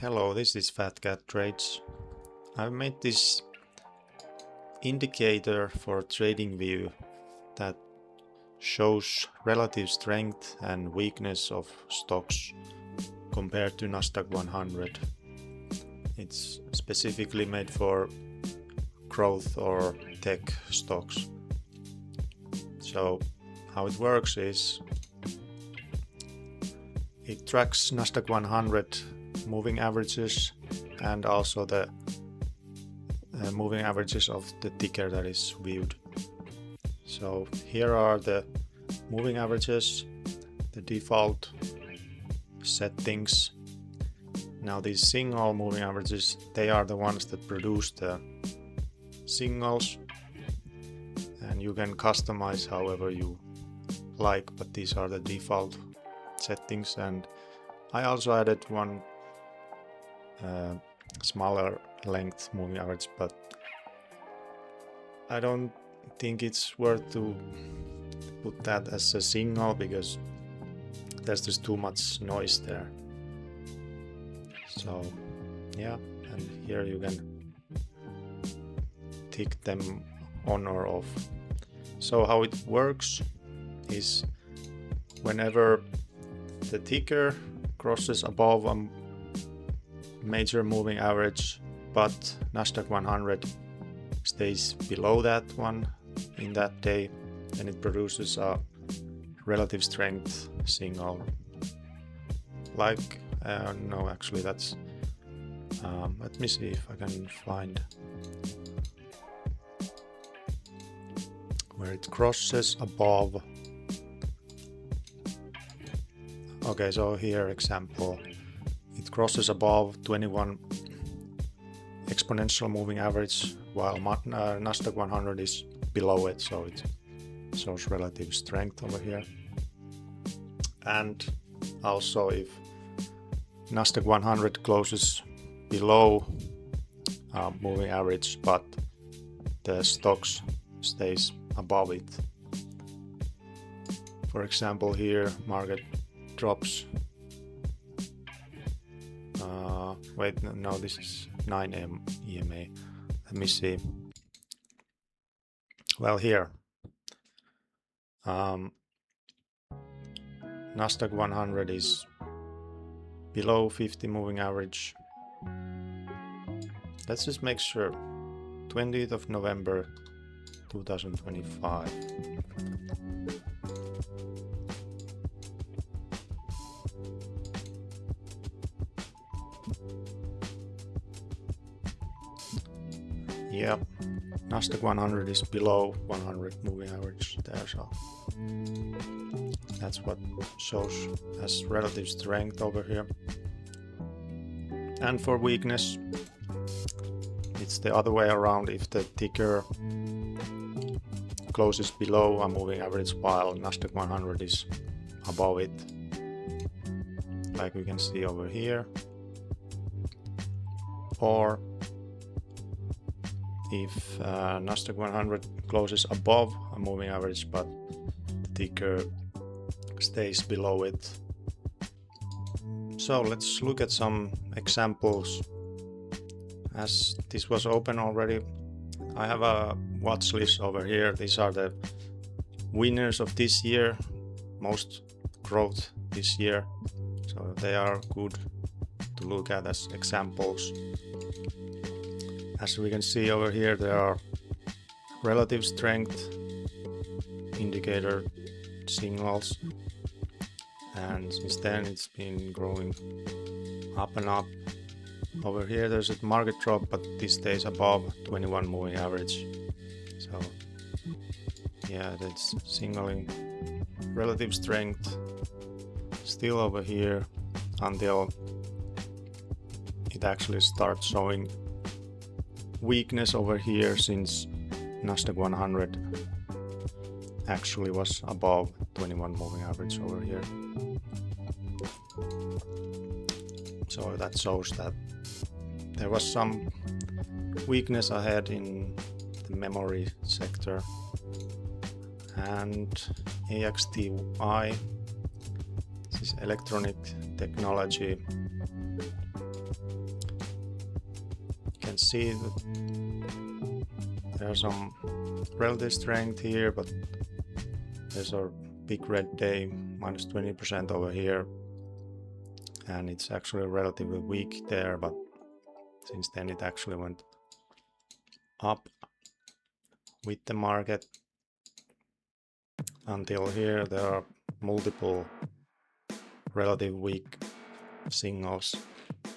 Hello, this is Fat Cat Trades. I've made this indicator for Tradingview that shows relative strength and weakness of stocks compared to Nasdaq 100. It's specifically made for growth or tech stocks. So how it works is it tracks Nasdaq 100 moving averages and also the moving averages of the ticker that is viewed. So here are the moving averages, the default settings. Now these single moving averages, they are the ones that produce the signals, and you can customize however you like, but these are the default settings. And I also added one smaller length moving average, but I don't think it's worth to put that as a signal because there's just too much noise there. So yeah, and here you can tick them on or off. So how it works is whenever the ticker crosses above a major moving average, but Nasdaq 100 stays below that one in that day, then it produces a relative strength signal. Like, no, actually that's, let me see if I can find where it crosses above. Okay, so here example, it crosses above 21 exponential moving average while Nasdaq 100 is below it, so it shows relative strength over here. And also if Nasdaq 100 closes below moving average but the stocks stays above it. For example, here market drops. Wait, no, this is 9 EMA. Let me see. Well, here Nasdaq 100 is below 50 moving average. Let's just make sure. 20th of November 2025. Yep, Nasdaq 100 is below 100 moving average there, so that's what shows as relative strength over here. And for weakness, it's the other way around. If the ticker closes below a moving average while Nasdaq 100 is above it, like we can see over here, or if Nasdaq 100 closes above a moving average but the ticker stays below it. So let's look at some examples. As this was open already, I have a watch list over here. These are the winners of this year, most growth this year, so they are good to look at as examples. As we can see over here, there are relative strength indicator signals, and since then it's been growing up and up. Over here there's a market drop, but this stays above 21 moving average. So yeah, that's signaling relative strength still over here until it actually starts showing weakness over here, since Nasdaq 100 actually was above 21 moving average over here. So that shows that there was some weakness ahead in the memory sector. And AXTY, this is electronic technology. see that there's some relative strength here, but there's a big red day, minus 20% over here, and it's actually relatively weak there, but since then it actually went up with the market until here. There are multiple relative weak signals,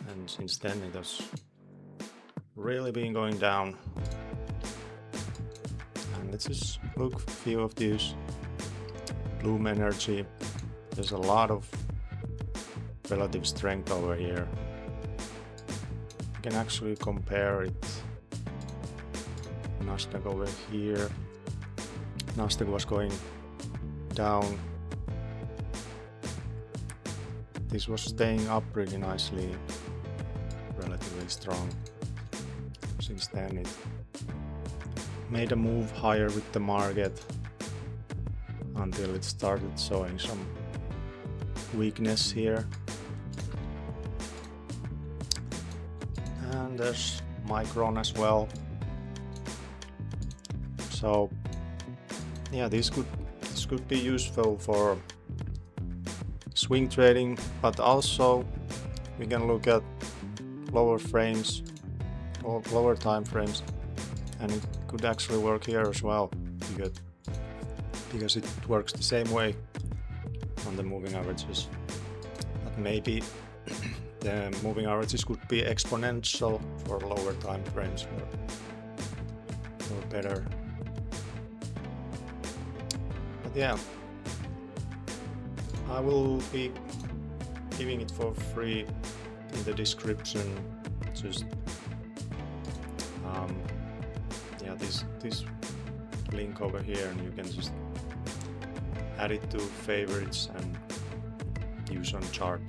and since then it has really been going down. And let's just look a few of these. Bloom energy, there's a lot of relative strength over here. You can actually compare it. Nasdaq over here. Nasdaq was going down. This was staying up pretty nicely, relatively strong. Since then it made a move higher with the market until it started showing some weakness here. And there's Micron as well. So yeah, this could be useful for swing trading, but also we can look at lower frames or lower time frames, and it could actually work here as well, because it works the same way on the moving averages. But maybe the moving averages could be exponential for lower time frames or better. But yeah, I will be giving it for free in the description. Just yeah, this link over here, and you can just add it to favorites and use on chart.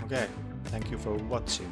Okay, thank you for watching.